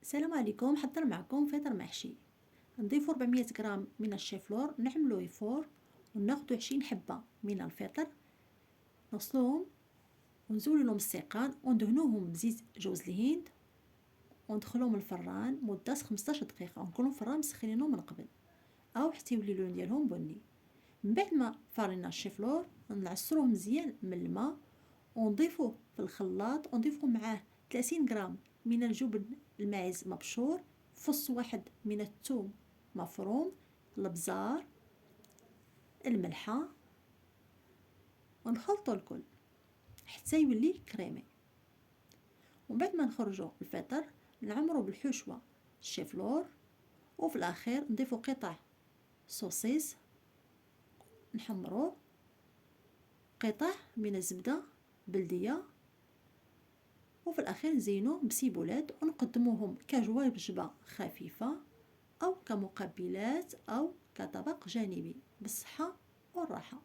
السلام عليكم. حضر معكم فطر محشي. نضيف 400 غرام من الشيفلور، نعملو يفور وناخدو 20 حبة من الفطر، نغسلوهم ونزولو لهم السيقان وندهنوهم بزيت جوز الهند وندخلوهم الفران مدة 15 دقيقة، ونكونو الفران مسخنينو من قبل او حتى يولي اللون ديالهم بني. من بعد ما فارينا الشيفلور نعصروه مزيان من الماء ونضيفوه في الخلاط ونضيفو معاه 30 غرام من الجبن الماعز مبشور، فص واحد من الثوم مفروم، البزار، الملحة، ونخلطو الكل حتى يولي كريمي. ومن بعد ما نخرجو الفطر نعمرو بالحشوة الشيفلور، وفي الاخير نضيفو قطع سوسيس نحمروه، قطع من الزبدة بلدية، وفي الاخير نزينوه بسيبولات ونقدموهم كجواجبة خفيفة او كمقبلات او كطبق جانبي بالصحة والراحة.